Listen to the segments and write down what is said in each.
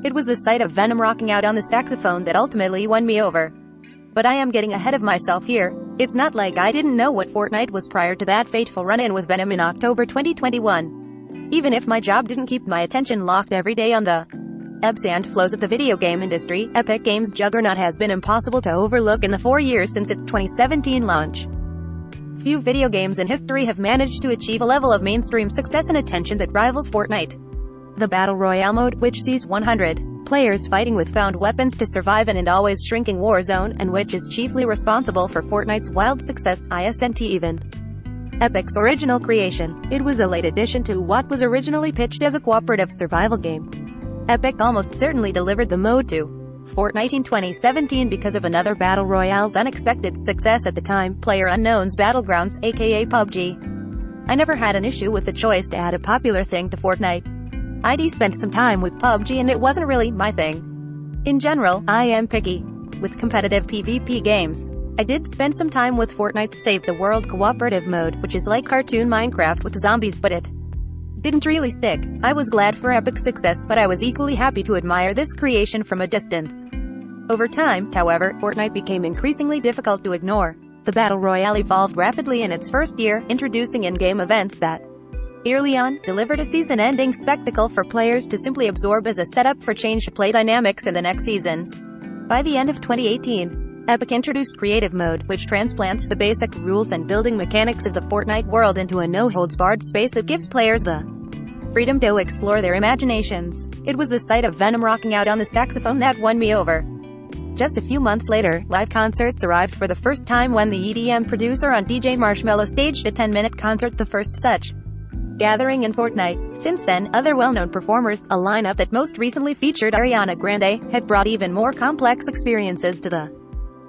It was the sight of Venom rocking out on the saxophone that ultimately won me over. But I am getting ahead of myself here. It's not like I didn't know what Fortnite was prior to that fateful run-in with Venom in October 2021. Even if my job didn't keep my attention locked every day on the ebbs and flows of the video game industry, Epic Games' juggernaut has been impossible to overlook in the 4 years since its 2017 launch. Few video games in history have managed to achieve a level of mainstream success and attention that rivals Fortnite. The Battle Royale mode, which sees 100 players fighting with found weapons to survive in an always shrinking war zone, and which is chiefly responsible for Fortnite's wild success, isn't even Epic's original creation. It was a late addition to what was originally pitched as a cooperative survival game. Epic almost certainly delivered the mode to Fortnite in 2017 because of another Battle Royale's unexpected success at the time, PlayerUnknown's Battlegrounds, aka PUBG. I never had an issue with the choice to add a popular thing to Fortnite. I'd spent some time with PUBG and it wasn't really my thing. In general, I am picky with competitive PvP games. I did spend some time with Fortnite's Save the World cooperative mode, which is like cartoon Minecraft with zombies, but it didn't really stick. I was glad for Epic's success, but I was equally happy to admire this creation from a distance. Over time, however, Fortnite became increasingly difficult to ignore. The Battle Royale evolved rapidly in its first year, introducing in-game events that, early on, delivered a season-ending spectacle for players to simply absorb as a setup for changed play dynamics in the next season. By the end of 2018, Epic introduced Creative Mode, which transplants the basic rules and building mechanics of the Fortnite world into a no-holds-barred space that gives players the freedom to explore their imaginations. It was the sight of Venom rocking out on the saxophone that won me over. Just a few months later, live concerts arrived for the first time when the EDM producer on DJ Marshmello staged a 10-minute concert, the first such gathering in Fortnite. Since then, other well-known performers, a lineup that most recently featured Ariana Grande, have brought even more complex experiences to the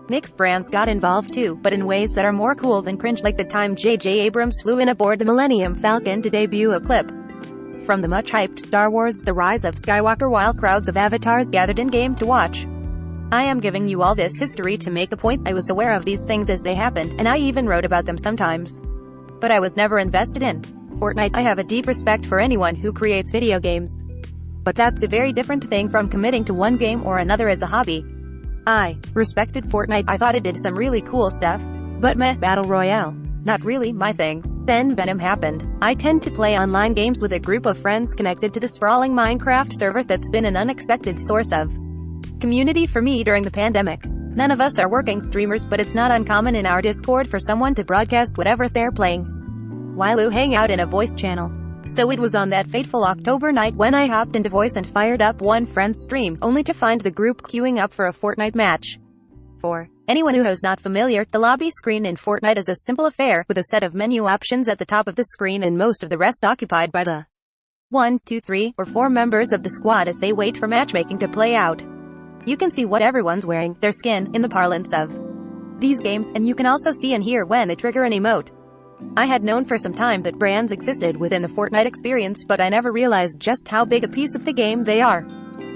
mix. Brands got involved too, but in ways that are more cool than cringe, like the time J.J. Abrams flew in aboard the Millennium Falcon to debut a clip from the much-hyped Star Wars: The Rise of Skywalker while crowds of avatars gathered in-game to watch. I am giving you all this history to make a point. I was aware of these things as they happened, and I even wrote about them sometimes. But I was never invested in Fortnite. I have a deep respect for anyone who creates video games. But that's a very different thing from committing to one game or another as a hobby. I respected Fortnite. I thought it did some really cool stuff. But Battle Royale, not really my thing. Then Venom happened. I tend to play online games with a group of friends connected to the sprawling Minecraft server that's been an unexpected source of community for me during the pandemic. None of us are working streamers, but it's not uncommon in our Discord for someone to broadcast whatever they're playing while you hang out in a voice channel. So it was on that fateful October night when I hopped into voice and fired up one friend's stream, only to find the group queuing up for a Fortnite match. For anyone who is not familiar, the lobby screen in Fortnite is a simple affair, with a set of menu options at the top of the screen and most of the rest occupied by the 1, 2, 3, or 4 members of the squad as they wait for matchmaking to play out. You can see what everyone's wearing, their skin, in the parlance of these games, and you can also see and hear when they trigger an emote. I had known for some time that brands existed within the Fortnite experience, but I never realized just how big a piece of the game they are.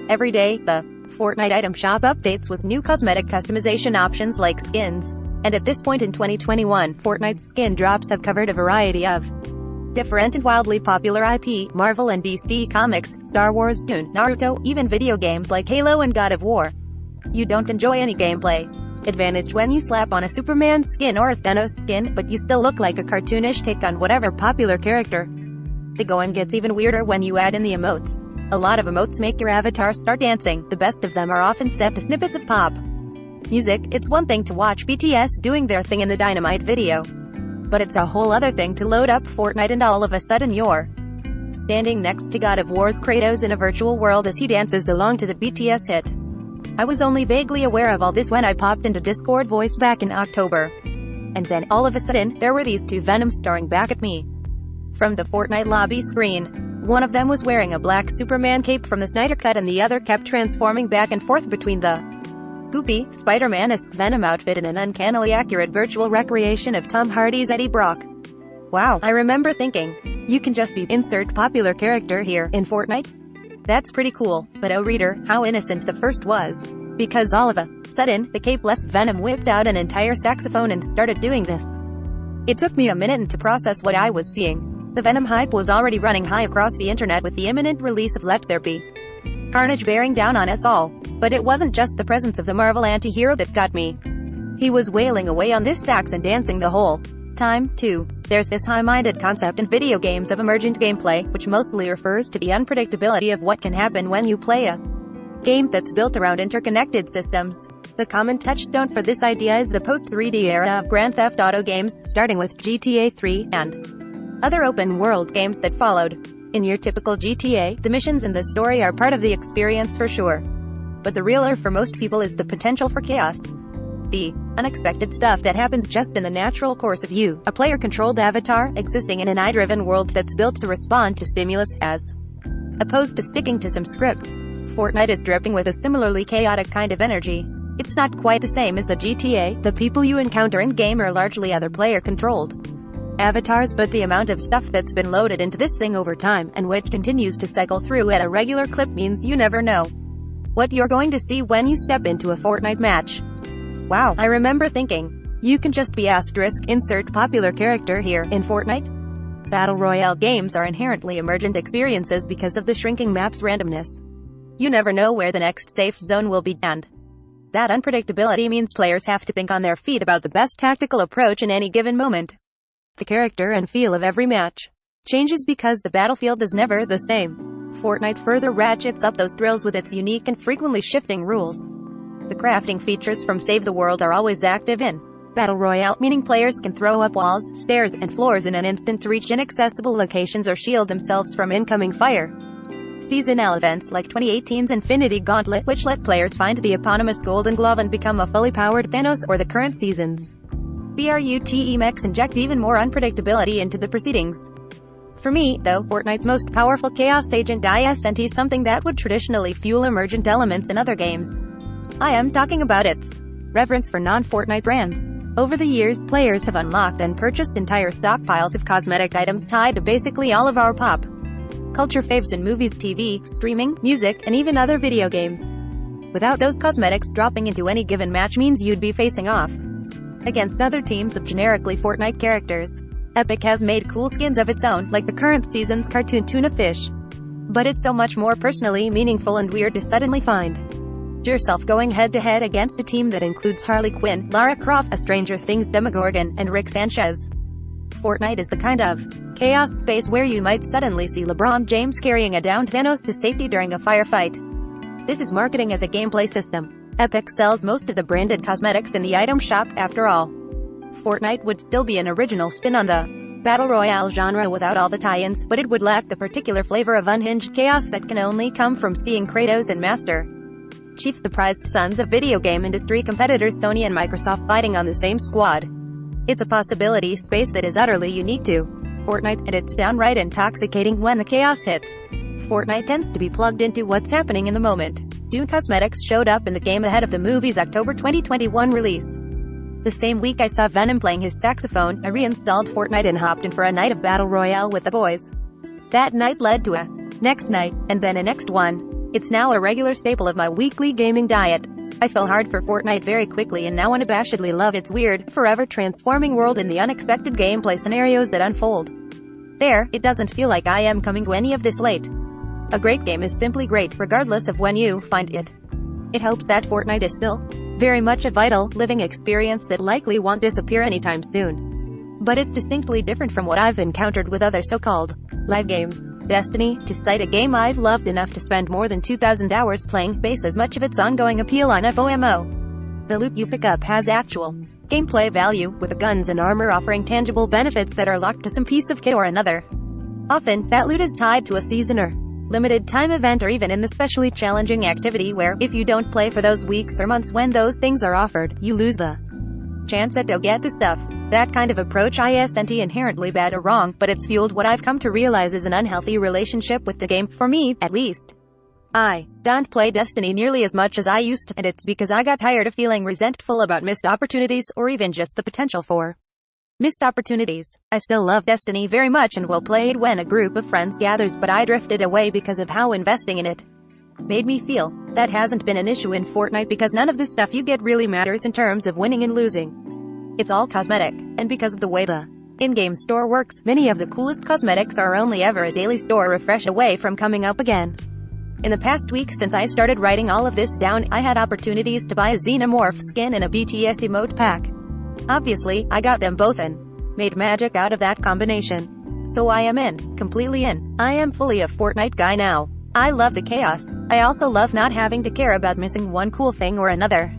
Every day, the Fortnite item shop updates with new cosmetic customization options like skins. And at this point in 2021, Fortnite's skin drops have covered a variety of different and wildly popular IP, Marvel and DC Comics, Star Wars, Dune, Naruto, even video games like Halo and God of War. You don't enjoy any gameplay advantage when you slap on a Superman skin or a Thanos skin, but you still look like a cartoonish take on whatever popular character. The going gets even weirder when you add in the emotes. A lot of emotes make your avatar start dancing. The best of them are often set to snippets of pop music. It's one thing to watch BTS doing their thing in the Dynamite video, but it's a whole other thing to load up Fortnite and all of a sudden you're standing next to God of War's Kratos in a virtual world as he dances along to the BTS hit. I was only vaguely aware of all this when I popped into Discord voice back in October. And then, all of a sudden, there were these two Venoms staring back at me from the Fortnite lobby screen. One of them was wearing a black Superman cape from the Snyder Cut, and the other kept transforming back and forth between the goopy, Spider-Man-esque Venom outfit and an uncannily accurate virtual recreation of Tom Hardy's Eddie Brock. Wow, I remember thinking, you can just be insert popular character here in Fortnite? That's pretty cool. But oh reader, how innocent the first was. Because all of a sudden, the capeless Venom whipped out an entire saxophone and started doing this. It took me a minute to process what I was seeing. The Venom hype was already running high across the internet with the imminent release of Let There Be. Carnage bearing down on us all. But it wasn't just the presence of the Marvel anti-hero that got me. He was wailing away on this sax and dancing the whole time, too. There's this high-minded concept in video games of emergent gameplay, which mostly refers to the unpredictability of what can happen when you play a game that's built around interconnected systems. The common touchstone for this idea is the post-3D era of Grand Theft Auto games, starting with GTA 3, and other open-world games that followed. In your typical GTA, the missions and the story are part of the experience for sure. But the realer for most people is the potential for chaos. The unexpected stuff that happens just in the natural course of you, a player-controlled avatar, existing in an AI-driven world that's built to respond to stimulus, as opposed to sticking to some script. Fortnite is dripping with a similarly chaotic kind of energy. It's not quite the same as a GTA, the people you encounter in-game are largely other player-controlled avatars, but the amount of stuff that's been loaded into this thing over time, and which continues to cycle through at a regular clip, means you never know what you're going to see when you step into a Fortnite match. Wow, I remember thinking, you can just be insert popular character here in Fortnite? Battle Royale games are inherently emergent experiences because of the shrinking map's randomness. You never know where the next safe zone will be, and that unpredictability means players have to think on their feet about the best tactical approach in any given moment. The character and feel of every match changes because the battlefield is never the same. Fortnite further ratchets up those thrills with its unique and frequently shifting rules. The crafting features from Save the World are always active in Battle Royale, meaning players can throw up walls, stairs, and floors in an instant to reach inaccessible locations or shield themselves from incoming fire. Seasonal events like 2018's Infinity Gauntlet, which let players find the eponymous Golden Glove and become a fully powered Thanos, or the current season's BRUTE mechs inject even more unpredictability into the proceedings. For me, though, Fortnite's most powerful chaos agent isn't something that would traditionally fuel emergent elements in other games. I am talking about its reverence for non-Fortnite brands. Over the years, players have unlocked and purchased entire stockpiles of cosmetic items tied to basically all of our pop culture faves in movies, TV, streaming, music, and even other video games. Without those cosmetics, dropping into any given match means you'd be facing off against other teams of generically Fortnite characters. Epic has made cool skins of its own, like the current season's cartoon tuna fish. But it's so much more personally meaningful and weird to suddenly find yourself going head-to-head against a team that includes Harley Quinn, Lara Croft, a Stranger Things Demogorgon, and Rick Sanchez. Fortnite is the kind of chaos space where you might suddenly see LeBron James carrying a downed Thanos to safety during a firefight. This is marketing as a gameplay system. Epic sells most of the branded cosmetics in the item shop, after all. Fortnite would still be an original spin on the Battle Royale genre without all the tie-ins, but it would lack the particular flavor of unhinged chaos that can only come from seeing Kratos and Master Chief, the prized sons of video game industry competitors Sony and Microsoft, fighting on the same squad. It's a possibility space that is utterly unique to Fortnite, and it's downright intoxicating when the chaos hits. Fortnite tends to be plugged into what's happening in the moment. Dune cosmetics showed up in the game ahead of the movie's October 2021 release. The same week I saw Venom playing his saxophone, I reinstalled Fortnite and hopped in for a night of Battle Royale with the boys. That night led to a next night, and then a next one. It's now a regular staple of my weekly gaming diet. I fell hard for Fortnite very quickly and now unabashedly love its weird, forever transforming world and the unexpected gameplay scenarios that unfold. There, it doesn't feel like I am coming to any of this late. A great game is simply great, regardless of when you find it. It helps that Fortnite is still very much a vital, living experience that likely won't disappear anytime soon. But it's distinctly different from what I've encountered with other so-called live games. Destiny, to cite a game I've loved enough to spend more than 2,000 hours playing, bases much of its ongoing appeal on FOMO. The loot you pick up has actual gameplay value, with the guns and armor offering tangible benefits that are locked to some piece of kit or another. Often, that loot is tied to a season or limited time event, or even an especially challenging activity where, if you don't play for those weeks or months when those things are offered, you lose the chance to get the stuff. That kind of approach isn't inherently bad or wrong, but it's fueled what I've come to realize is an unhealthy relationship with the game, for me, at least. I don't play Destiny nearly as much as I used to, and it's because I got tired of feeling resentful about missed opportunities, or even just the potential for missed opportunities. I still love Destiny very much and will play it when a group of friends gathers, but I drifted away because of how investing in it made me feel. That hasn't been an issue in Fortnite because none of the stuff you get really matters in terms of winning and losing. It's all cosmetic, and because of the way the in-game store works, many of the coolest cosmetics are only ever a daily store refresh away from coming up again. In the past week since I started writing all of this down, I had opportunities to buy a Xenomorph skin and a BTS emote pack. Obviously, I got them both and made magic out of that combination. So I am in. Completely in. I am fully a Fortnite guy now. I love the chaos. I also love not having to care about missing one cool thing or another.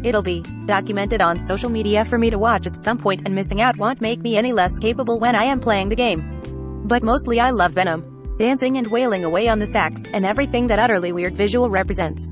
It'll be documented on social media for me to watch at some point, and missing out won't make me any less capable when I am playing the game. But mostly I love Venom dancing and wailing away on the sax, and everything that utterly weird visual represents.